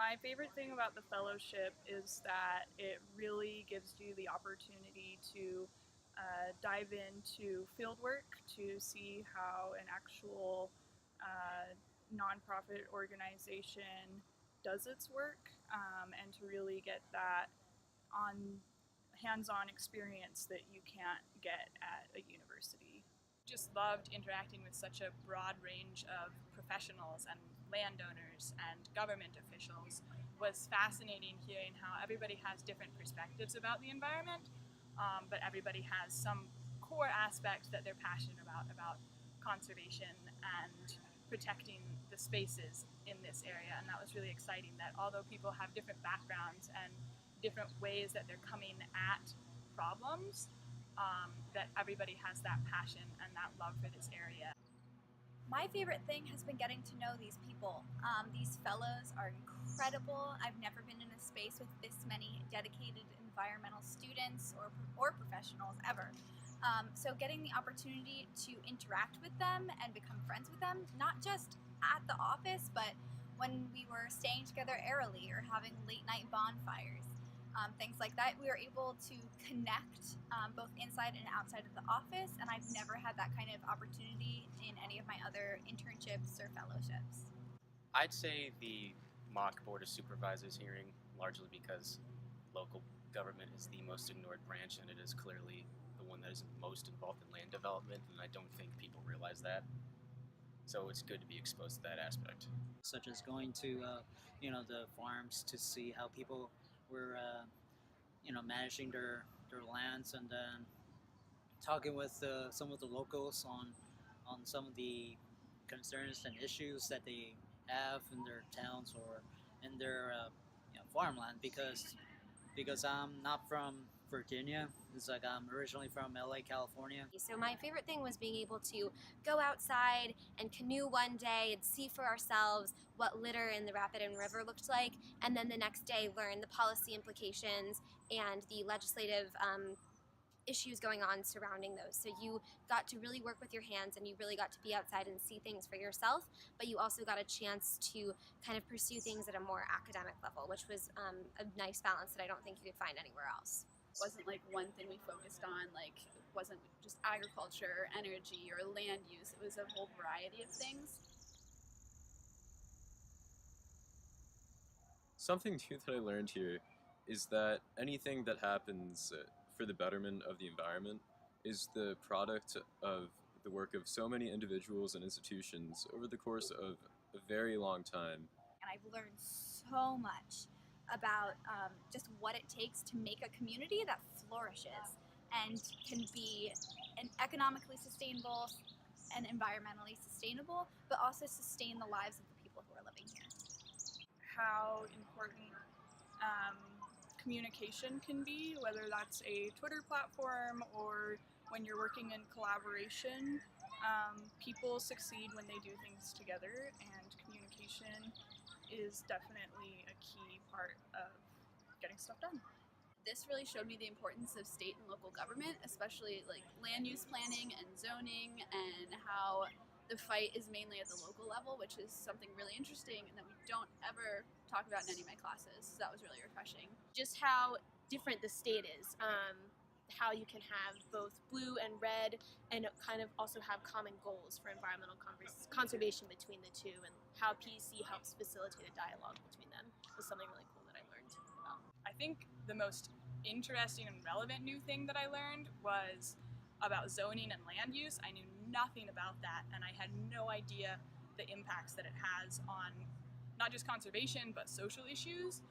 My favorite thing about the fellowship is that it really gives you the opportunity to dive into fieldwork to see how an actual nonprofit organization does its work, and to really get that on hands-on experience that you can't get at a university. Just loved interacting with such a broad range of professionals and landowners and government officials. Was fascinating hearing how everybody has different perspectives about the environment, but everybody has some core aspect that they're passionate about conservation and protecting the spaces in this area. And that was really exciting, that although people have different backgrounds and different ways that they're coming at problems, that everybody has that passion and that love for this area. My favorite thing has been getting to know these people. These fellows are incredible. I've never been in a space with this many dedicated environmental students or professionals ever. So getting the opportunity to interact with them and become friends with them, not just at the office, but when we were staying together airily or having late night bonfires. Things like that, we were able to connect both inside and outside of the office, and I've never had that kind of opportunity in any of my other internships or fellowships. I'd say the mock Board of Supervisors hearing, largely because local government is the most ignored branch and it is clearly the one that is most involved in land development, and I don't think people realize that. So it's good to be exposed to that aspect. Such as going to the farms to see how people were managing their lands, and then talking with some of the locals on some of the concerns and issues that they have in their towns or in their farmland, because I'm not from Virginia. It's like I'm originally from LA, California. So my favorite thing was being able to go outside and canoe one day and see for ourselves what litter in the Rapidan River looked like, and then the next day learn the policy implications and the legislative issues going on surrounding those. So you got to really work with your hands and you really got to be outside and see things for yourself, but you also got a chance to kind of pursue things at a more academic level, which was a nice balance that I don't think you could find anywhere else. It wasn't like one thing we focused on, like it wasn't just agriculture, energy, or land use. It was a whole variety of things. Something new that I learned here is that anything that happens for the betterment of the environment is the product of the work of so many individuals and institutions over the course of a very long time. And I've learned so much about just what it takes to make a community that flourishes and can be an economically sustainable and environmentally sustainable, but also sustain the lives of the people who are living here. How important communication can be, whether that's a Twitter platform or when you're working in collaboration. People succeed when they do things together, and communication is definitely a key part of getting stuff done. This really showed me the importance of state and local government, especially like land use planning and zoning, and how the fight is mainly at the local level, which is something really interesting and that we don't ever talk about in any of my classes. So that was really refreshing. Just how different the state is. How you can have both blue and red and kind of also have common goals for environmental conservation between the two, and how PEC helps facilitate a dialogue between them was something really cool that I learned about. I think the most interesting and relevant new thing that I learned was about zoning and land use. I knew nothing about that, and I had no idea the impacts that it has on not just conservation but social issues.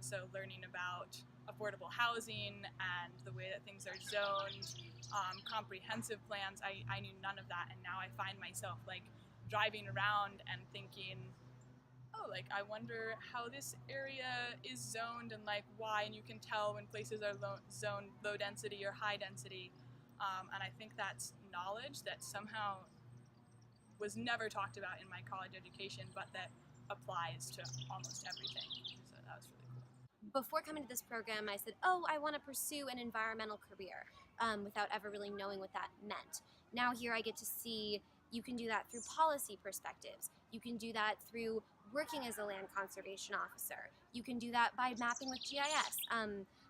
So learning about affordable housing and the way that things are zoned, comprehensive plans, I knew none of that, and now I find myself like driving around and thinking, oh, like I wonder how this area is zoned and like why, and you can tell when places are zoned low density or high density, and I think that's knowledge that somehow was never talked about in my college education, but that applies to almost everything. So that was really cool. Before coming to this program, I said, oh, I want to pursue an environmental career, without ever really knowing what that meant. Now here I get to see You can do that through policy perspectives. You can do that through working as a land conservation officer. You can do that by mapping with GIS.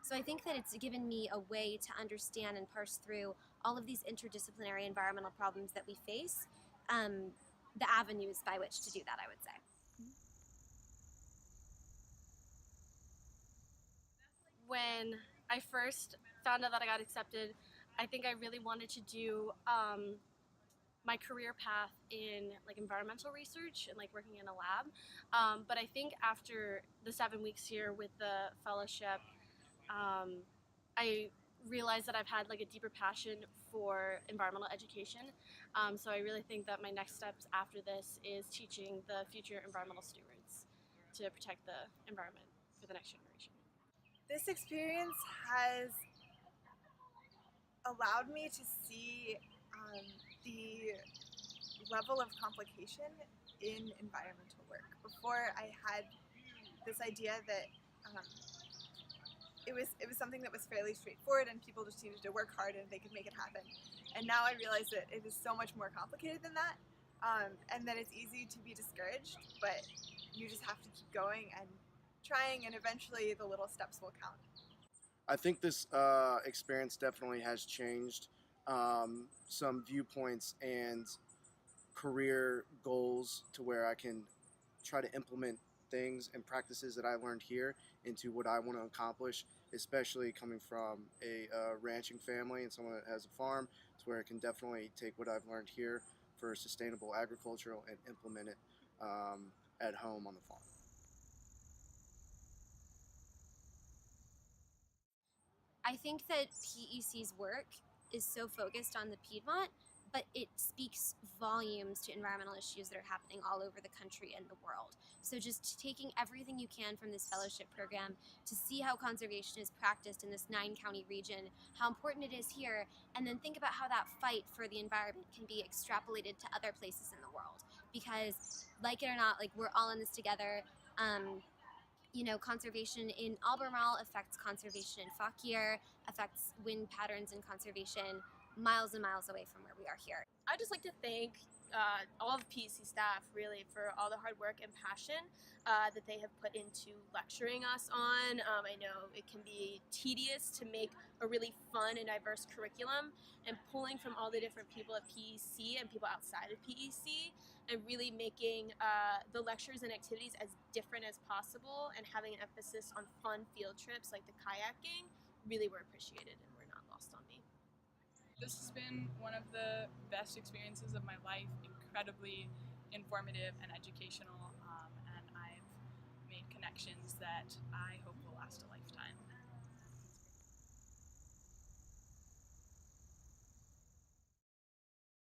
So I think that it's given me a way to understand and parse through all of these interdisciplinary environmental problems that we face, the avenues by which to do that, I would say. When I first found out that I got accepted, I think I really wanted to do my career path in like environmental research and like working in a lab. But I think after the 7 weeks here with the fellowship, I realized that I've had like a deeper passion for environmental education. So I really think that my next steps after this is teaching the future environmental stewards to protect the environment for the next generation. This experience has allowed me to see the level of complication in environmental work. Before, I had this idea that it was something that was fairly straightforward and people just needed to work hard and they could make it happen. And now I realize that it is so much more complicated than that, and that it's easy to be discouraged, but you just have to keep going and trying, and eventually the little steps will count. I think this experience definitely has changed some viewpoints and career goals to where I can try to implement things and practices that I learned here into what I want to accomplish, especially coming from a ranching family and someone that has a farm, to where I can definitely take what I've learned here for sustainable agriculture and implement it at home on the farm. I think that PEC's work is so focused on the Piedmont, but it speaks volumes to environmental issues that are happening all over the country and the world. So just taking everything you can from this fellowship program to see how conservation is practiced in this 9-county region, how important it is here, and then think about how that fight for the environment can be extrapolated to other places in the world. Because, like it or not, like, we're all in this together. You know, conservation in Albemarle affects conservation in Fauquier, affects wind patterns and conservation miles and miles away from where we are here. I'd just like to thank all of PEC staff really for all the hard work and passion that they have put into lecturing us on. I know it can be tedious to make a really fun and diverse curriculum, and pulling from all the different people at PEC and people outside of PEC and really making the lectures and activities as different as possible and having an emphasis on fun field trips like the kayaking really were appreciated and were not lost on me. This has been one of the best experiences of my life, incredibly informative and educational, and I've made connections that I hope will last